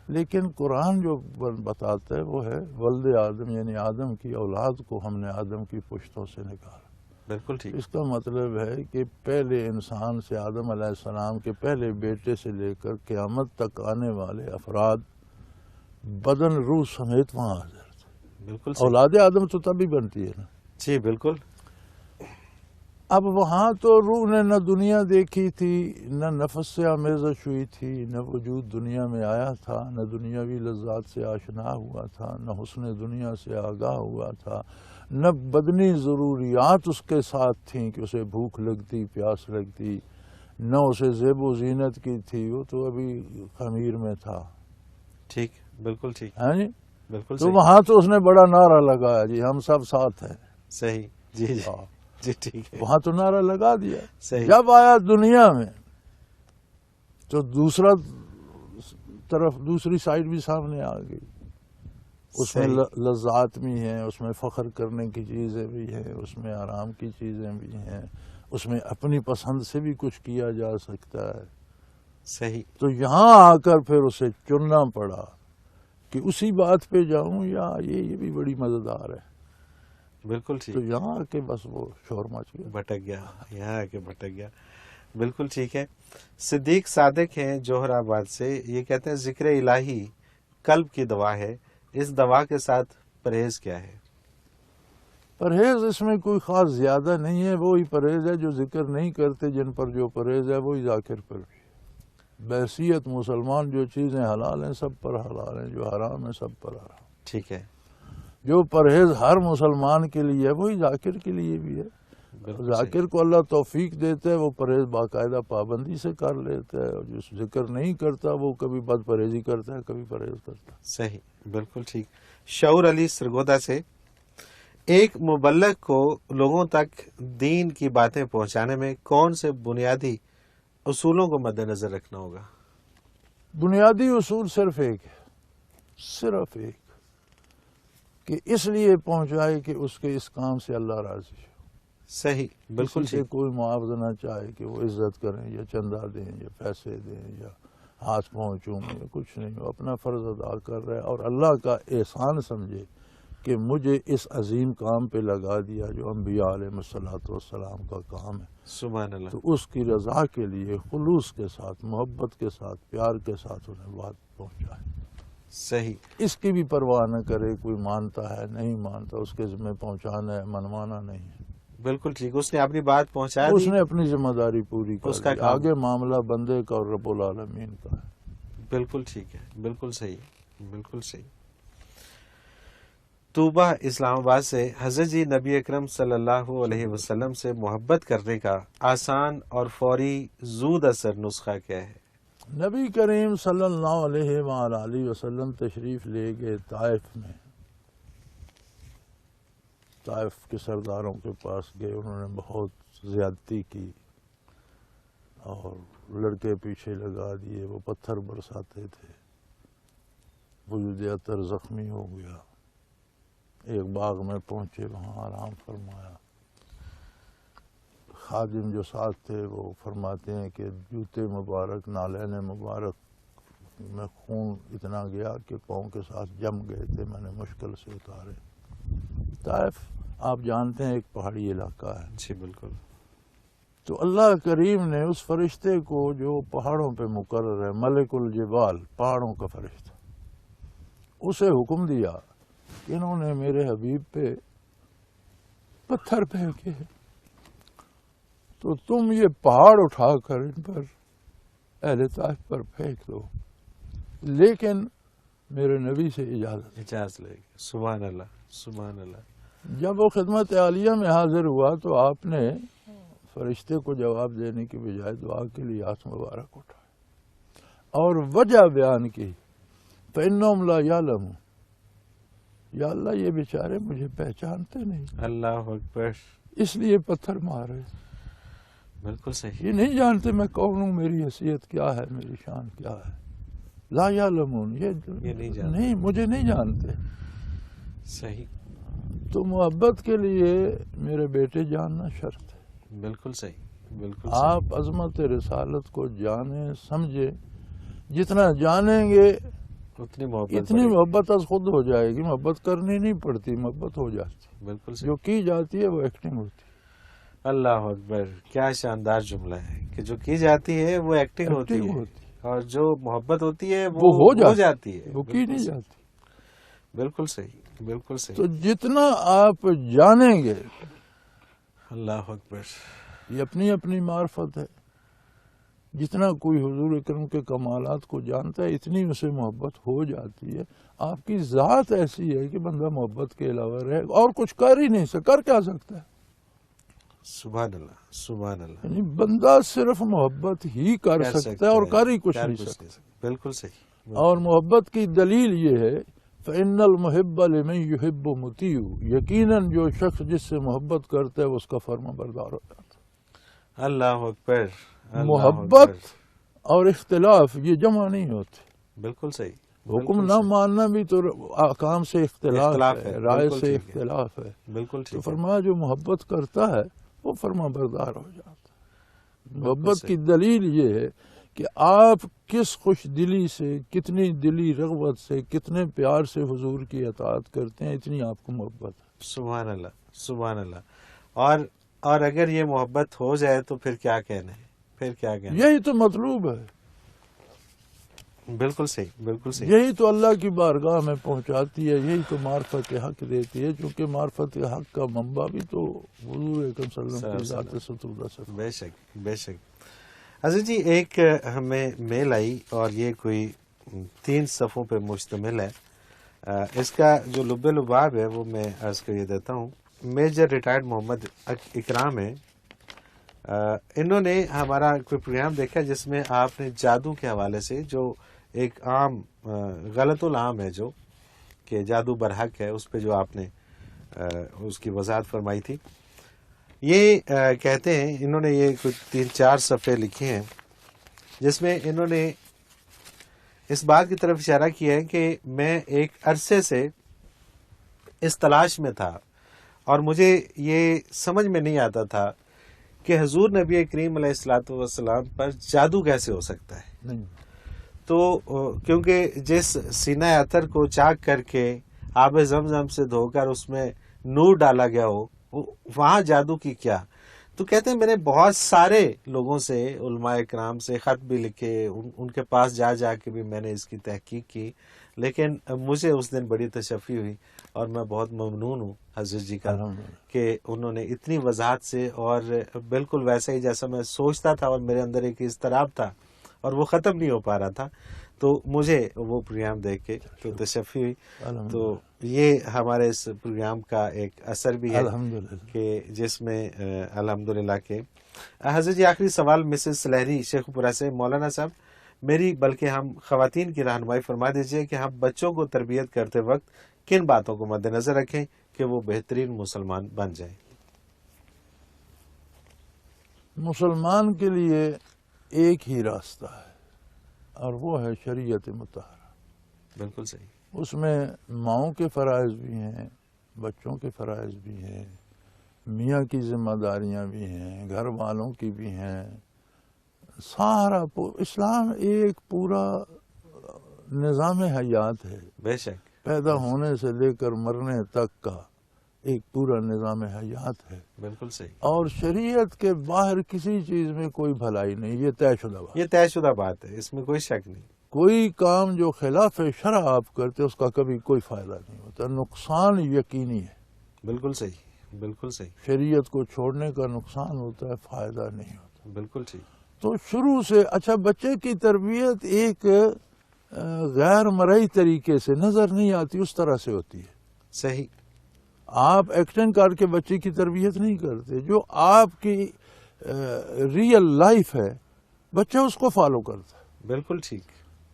لیکن قرآن جو بتاتا ہے وہ ہے ولد آدم، یعنی آدم کی اولاد کو ہم نے آدم کی پشتوں سے نکالا. بالکل ٹھیک. اس کا مطلب ہے کہ پہلے انسان سے آدم علیہ السلام کے پہلے بیٹے سے لے کر قیامت تک آنے والے افراد بدن روح سمیت وہاں حاضر تھے. بالکل صحیح. اولاد آدم تو تبھی بنتی ہے نا. جی بالکل. اب وہاں تو روح نے نہ دنیا دیکھی تھی، نہ نفس سے آمیزش ہوئی تھی، نہ وجود دنیا میں آیا تھا، نہ دنیاوی لذات سے آشنا ہوا تھا، نہ حسن دنیا سے آگاہ ہوا تھا، نہ بدنی ضروریات اس کے ساتھ تھیں کہ اسے بھوک لگتی، پیاس لگتی، نہ اسے زیب و زینت کی تھی. وہ تو ابھی خمیر میں تھا. ٹھیک. بالکل ٹھیک. ہے جی. بالکل تو صحیح. وہاں تو اس نے بڑا نعرہ لگایا جی ہم سب ساتھ ہیں. صحیح. جی جی. جی ٹھیک ہے. وہاں تو نعرہ لگا دیا. صحیح. جب آیا دنیا میں تو دوسرا طرف دوسری سائڈ بھی سامنے آ گئی. اس میں لذات بھی ہیں، اس میں فخر کرنے کی چیزیں بھی ہیں، اس میں آرام کی چیزیں بھی ہیں، اس میں اپنی پسند سے بھی کچھ کیا جا سکتا ہے. صحیح. تو یہاں آ کر پھر اسے چننا پڑا کہ اسی بات پہ جاؤں یا یہ بھی بڑی مزیدار ہے. بالکل ٹھیک. تو یہاں آ کے بس وہ شور مچ گیا، بھٹک گیا. یہاں آ کے بھٹک گیا. بالکل ٹھیک ہے. صدیق صادق ہیں جوہر آباد سے، یہ کہتے ہیں ذکر الہی قلب کی دوا ہے، اس دوا کے ساتھ پرہیز کیا ہے؟ پرہیز اس میں کوئی خاص زیادہ نہیں ہے. وہی پرہیز ہے جو ذکر نہیں کرتے، جن پر جو پرہیز ہے وہی ذاکر پر بھی. بحیثیت مسلمان جو چیزیں حلال ہیں سب پر حلال ہیں، جو حرام ہیں سب پر حرام. ٹھیک ہے. جو پرہیز ہر مسلمان کے لیے ہے وہی ذاکر کے لیے بھی ہے. ذاکر کو اللہ توفیق دیتا ہے، وہ پرہیز باقاعدہ پابندی سے کر لیتا ہے، اور جو ذکر نہیں کرتا وہ کبھی بد پرہیزی کرتا ہے، کبھی پرہیز کرتا ہے. صحیح. بالکل ٹھیک. شعور علی سرگودا سے، ایک مبلغ کو لوگوں تک دین کی باتیں پہنچانے میں کون سے بنیادی اصولوں کو مد نظر رکھنا ہوگا؟ بنیادی اصول صرف ایک ہے، صرف ایک، کہ اس لیے پہنچائے کہ اس کے اس کام سے اللہ راضی ہو. صحیح. بالکل کسی سے ٹھیک. کوئی معاوضہ نہ چاہے کہ وہ عزت کریں یا چندہ دیں یا پیسے دیں یا ہاتھ پہنچوں یا کچھ نہیں. وہ اپنا فرض ادا کر رہا ہے اور اللہ کا احسان سمجھے کہ مجھے اس عظیم کام پہ لگا دیا جو انبیاء علیہ الصلوۃ والسلام کا کام ہے. سبحان اللہ. تو اس کی رضا کے لیے خلوص کے ساتھ، محبت کے ساتھ، پیار کے ساتھ انہیں بات پہنچائے. صحیح. اس کی بھی پرواہ نہ کرے کوئی مانتا ہے نہیں مانتا، اس کے ذمہ پہنچانا ہے، منوانا نہیں ہے. بالکل ٹھیک. اس نے اپنی بات پہنچا اس دی. نے اپنی ذمہ داری پوری کر اس کا دی. کام. آگے معاملہ بندے کا اور رب العالمین کا ہے. بالکل ٹھیک ہے. بالکل صحیح. بالکل صحیح. طوبہ اسلام آباد سے، حضرت جی نبی اکرم صلی اللہ علیہ وسلم سے محبت کرنے کا آسان اور فوری زود اثر نسخہ کیا ہے؟ نبی کریم صلی اللہ علیہ وآلہ وسلم تشریف لے گئے طائف میں. طائف کے سرداروں کے پاس گئے، انہوں نے بہت زیادتی کی اور لڑکے پیچھے لگا دیے، وہ پتھر برساتے تھے. وجود اطہر زخمی ہو گیا. ایک باغ میں پہنچے، وہاں آرام فرمایا. خادم جو ساتھ تھے وہ فرماتے ہیں کہ جوتے مبارک، نالین مبارک میں خون اتنا گیا کہ پاؤں کے ساتھ جم گئے تھے، میں نے مشکل سے اتارے. طائف آپ جانتے ہیں ایک پہاڑی علاقہ ہے. جی بالکل. تو اللہ کریم نے اس فرشتے کو جو پہاڑوں پہ مقرر ہے، ملک الجبال، پہاڑوں کا فرشتہ، اسے حکم دیا کہ انہوں نے میرے حبیب پہ پتھر پھینکے، تو تم یہ پہاڑ اٹھا کر ان پر، اہل طائف پر پھینک دو. لیکن میرے نبی سے اجازت لے گا. سبحان اللہ سبحان اللہ. جب وہ خدمت عالیہ میں حاضر ہوا تو آپ نے فرشتے کو جواب دینے کی بجائے دعا کے لیے ہاتھ مبارک اٹھائے اور وجہ بیان کی. فَإِنَّهُمْ لَا يَعْلَمُونَ. یا اللہ یہ بیچارے مجھے پہچانتے نہیں. اللہ اکبر. اس لیے پتھر مارے. بالکل صحیح. یہ نہیں جانتے میں کون ہوں، میری حیثیت کیا ہے، میری شان کیا ہے. لا یعلمون. یہ نہیں جانتے. نہیں، مجھے نہیں جانتے. صحیح. تو محبت کے لیے میرے بیٹے جاننا شرط ہے. بالکل صحیح. بالکل آپ عظمت رسالت کو جانیں سمجھیں. جتنا جانیں گے اتنی محبت اتنی محبت از خود ہو جائے گی. محبت کرنی نہیں پڑتی، محبت ہو جاتی. بالکل صحیح. جو کی جاتی ہے وہ ایکٹنگ ہوتی ہے. اللہ اکبر. کیا شاندار جملہ ہے کہ جو کی جاتی ہے وہ ایکٹنگ ہوتی ہے اور جو محبت ہوتی ہے وہ ہو جاتی ہے، وہ کی نہیں جاتی. بالکل صحیح. بالکل صحیح. تو جتنا آپ جانیں گے، اللہ اکبر. یہ اپنی اپنی معرفت ہے. جتنا کوئی حضور اکرم کے کمالات کو جانتا ہے اتنی اسے محبت ہو جاتی ہے. آپ کی ذات ایسی ہے کہ بندہ محبت کے علاوہ رہے اور کچھ کر ہی نہیں سکتا. کر کیا سکتا ہے؟ سبحان اللہ سبحان اللہ. یعنی بندہ صرف محبت ہی کر سکتا ہے اور کر ہی کچھ نہیں سکتا. بالکل صحیح. اور محبت کی دلیل یہ ہے فَإِنَّ الْمُحِبَّ لِمَن يُحِبُّ مُطِيعُ. یقیناً جو شخص جس سے محبت کرتا ہے وہ اس کا فرما بردار ہو جاتا ہے. اللہ اکبر. محبت اور اختلاف یہ جمع نہیں ہوتے. بالکل صحیح. حکم نہ ماننا بھی تو احکام سے اختلاف ہے، رائے سے اختلاف ہے. بالکل تو فرمایا جو محبت کرتا ہے وہ فرما بردار ہو جاتا ہے. محبت کی دلیل یہ ہے کہ آپ کس خوش دلی سے، کتنی دلی رغبت سے، کتنے پیار سے حضور کی اطاعت کرتے ہیں، اتنی آپ کو محبت ہے. سبحان اللہ سبحان اللہ. اور اگر یہ محبت ہو جائے تو پھر کیا کہنا ہے، پھر کیا کہنا. یہی تو مطلوب ہے. بالکل صحیح. بالکل صحیح. یہی تو اللہ کی بارگاہ میں پہنچاتی ہے. یہی تو معرفت حق دیتی ہے. چونکہ معرفت حق کا منبع بھی تو حضور اکرم صلی اللہ علیہ وسلم کی ذات ستودہ سے. بے شک بے شک. حضرت جی ایک ہمیں میل آئی اور یہ کوئی 3 صفحوں پہ مشتمل ہے. اس کا جو لب لباب ہے وہ میں عرض کر دیتا ہوں. میجر ریٹائرڈ محمد اکرام ہے. انہوں نے ہمارا کوئی پروگرام دیکھا جس میں آپ نے جادو کے حوالے سے، جو ایک عام غلط العام ہے جو کہ جادو برحق ہے، اس پہ جو آپ نے اس کی وضاحت فرمائی تھی. یہ کہتے ہیں، انہوں نے یہ کچھ 3-4 صفحے لکھے ہیں جس میں انہوں نے اس بات کی طرف اشارہ کیا ہے کہ میں ایک عرصے سے اس تلاش میں تھا اور مجھے یہ سمجھ میں نہیں آتا تھا کہ حضور نبی کریم علیہ الصلوۃ والسلام پر جادو کیسے ہو سکتا ہے. تو کیونکہ جس سینہ اطہر کو چاک کر کے آب زمزم سے دھو کر اس میں نور ڈالا گیا ہو، وہاں جادو کی کیا. تو کہتے ہیں میں نے بہت سارے لوگوں سے، علماء کرام سے خط بھی لکھے، ان کے پاس جا جا کے بھی میں نے اس کی تحقیق کی، لیکن مجھے اس دن بڑی تشفی ہوئی اور میں بہت ممنون ہوں حضرت جی کا کہ انہوں نے اتنی وضاحت سے اور بالکل ویسا ہی جیسا میں سوچتا تھا اور میرے اندر ایک اضطراب تھا اور وہ ختم نہیں ہو پا رہا تھا، تو مجھے وہ پروگرام دیکھ کے تو تشفی ہوئی. تو یہ ہمارے اس پروگرام کا ایک اثر بھی ہے کہ جس میں الحمدللہ کے. حضرت جی آخری سوال مسز سلہری شیخ پورہ سے. مولانا صاحب میری بلکہ ہم خواتین کی رہنمائی فرما دیجیے کہ ہم بچوں کو تربیت کرتے وقت کن باتوں کو مد نظر رکھیں کہ وہ بہترین مسلمان بن جائیں. مسلمان کے لیے ایک ہی راستہ ہے اور وہ ہے شریعت مطہرہ. بالکل صحیح. اس میں ماؤں کے فرائض بھی ہیں، بچوں کے فرائض بھی ہیں، میاں کی ذمہ داریاں بھی ہیں، گھر والوں کی بھی ہیں. سارا اسلام ایک پورا نظام حیات ہے. بے شک. پیدا ہونے سے لے کر مرنے تک کا ایک پورا نظام حیات ہے. بالکل صحیح. اور شریعت کے باہر کسی چیز میں کوئی بھلائی نہیں. یہ طے شدہ بات، یہ طے شدہ بات ہے، اس میں کوئی شک نہیں. کوئی کام جو خلاف شرع آپ کرتے اس کا کبھی کوئی فائدہ نہیں ہوتا، نقصان یقینی ہے. بالکل صحیح. بالکل صحیح. شریعت کو چھوڑنے کا نقصان ہوتا ہے، فائدہ نہیں ہوتا. بالکل ٹھیک. تو شروع سے اچھا بچے کی تربیت ایک غیر مرئی طریقے سے نظر نہیں آتی، اس طرح سے ہوتی ہے. صحیح. آپ ایکٹنگ کر کے بچے کی تربیت نہیں کرتے، جو آپ کی ریئل لائف ہے بچہ اس کو فالو کرتا ہے. بالکل ٹھیک.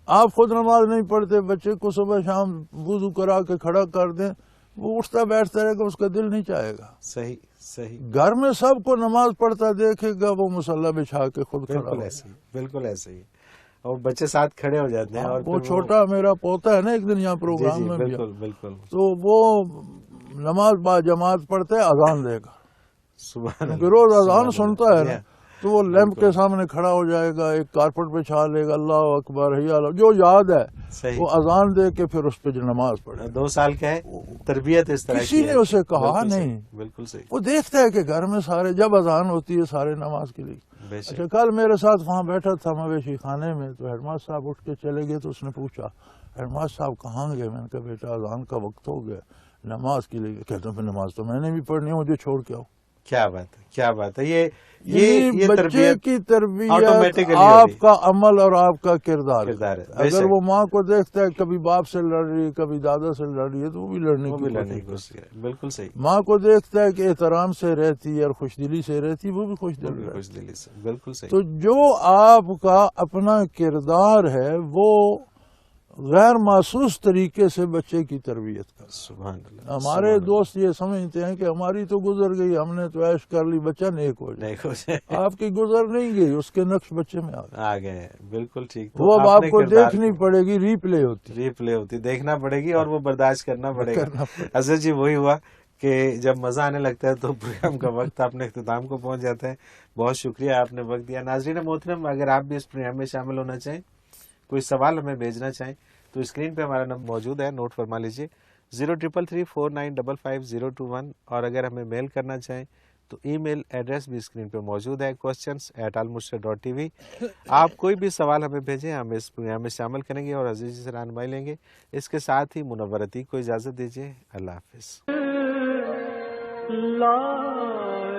آپ خود نماز نہیں پڑھتے، بچے کو صبح شام وضو کرا کے کھڑا کر دیں، وہ اٹھتا بیٹھتا رہے گا، اس کا دل نہیں چاہے گا. صحیح صحیح. گھر میں سب کو نماز پڑھتا دیکھے گا، وہ مصلی بچھا کے خود کھڑا بالکل ہوگا. ایسے ہی، بالکل ایسے ہی. اور بچے ساتھ کھڑے ہو جاتے ہیں. اور وہ پھر چھوٹا میرا پوتا ہے نا، ایک دن یہاں جی پروگرام جی میں بھی بالکل بالکل. تو وہ نماز با جماعت پڑھتا ہے، اذان دے گا، سبحان کیونکہ اللہ. روز سبحان اذان اللہ. سنتا ہے جی نا. ہاں. تو وہ لیمپ بالکل. کے سامنے کھڑا ہو جائے گا، ایک کارپٹ پہ چھا لے گا، اللہ اکبر حی اللہ، جو یاد ہے صحیح. وہ اذان دے کے پھر اس پہ جو نماز پڑھے. 2 سال کا ہے، تربیت اس طرح کسی کی ہے. نے اسے کہا بالکل صحیح، نہیں. بالکل صحیح. وہ دیکھتا ہے کہ گھر میں سارے جب اذان ہوتی ہے سارے نماز کے لیے. بے شک. اچھا، کل میرے ساتھ وہاں بیٹھا تھا مویشی خانے میں، تو ہیڈ ماسٹر صاحب اٹھ کے چلے گئے، تو اس نے پوچھا ہیڈ ماسٹر صاحب کہاں گئے؟ میں نے کہا بیٹا اذان کا وقت ہو گیا، نماز کے لیے. کہتے ہیں پھر نماز تو میں نے بھی پڑھنی ہے، مجھے چھوڑ کے آؤ. کیا بات ہے، کیا بات ہے. یہ یعنی بچے تربیت کی تربیت automatically آپ ہوتی ہے. کا عمل اور آپ کا کردار کردار ہے. بے اگر شک. وہ ماں کو دیکھتا ہے کبھی باپ سے لڑ رہی ہے، کبھی دادا سے لڑ رہی ہے، تو وہ بھی لڑنے وہ کی بھی لڑنے کی کوشش کوشش کرتا ہے. کرے. بالکل صحیح. ماں کو دیکھتا ہے کہ احترام سے رہتی ہے اور خوش دلی سے رہتی ہے، وہ بھی خوش وہ دل بھی رہتی ہے. خوش دلی سے. بالکل صحیح. تو جو آپ کا اپنا کردار ہے وہ غیر محسوس طریقے سے بچے کی تربیت کر. سبحان اللہ. ہمارے دوست یہ سمجھتے ہیں کہ ہماری تو گزر گئی، ہم نے تو عیش کر لی، بچہ نیک ہو جائے. نہیں خوش ہے. آپ کی گزر نہیں گئی، اس کے نقش بچے میں آ گئے. آ گئے ہیں. بالکل ٹھیک. تو وہ اب آپ اپنے کو کردار دیکھنی پڑے گی، ری پلے ہوتی ری پلے ہوتی، دیکھنا پڑے گی اور وہ برداشت کرنا پڑے گا. کرنا پڑے. اصل جی وہی ہوا کہ جب مزہ آنے لگتا ہے تو پروگرام کا وقت اپنے اختتام کو پہنچ جاتا ہے. بہت شکریہ آپ نے وقت دیا. ناظرین محترم، اگر آپ بھی اس پروگرام میں شامل ہونا چاہیں، کوئی سوال ہمیں بھیجنا چاہیں، تو اسکرین پہ ہمارا نمبر موجود ہے، نوٹ فرما لیجیے 033349555021. اور اگر ہمیں میل کرنا چاہیں تو ای میل ایڈریس بھی اسکرین پہ موجود ہے، questions@almurshed.tv. آپ کوئی بھی سوال ہمیں بھیجیں، ہم اس پروگرام میں شامل کریں گے اور عزیز سے رہنمائی لیں گے. اس کے ساتھ ہی منور عتیق کو اجازت دیجیے. اللہ حافظ. لا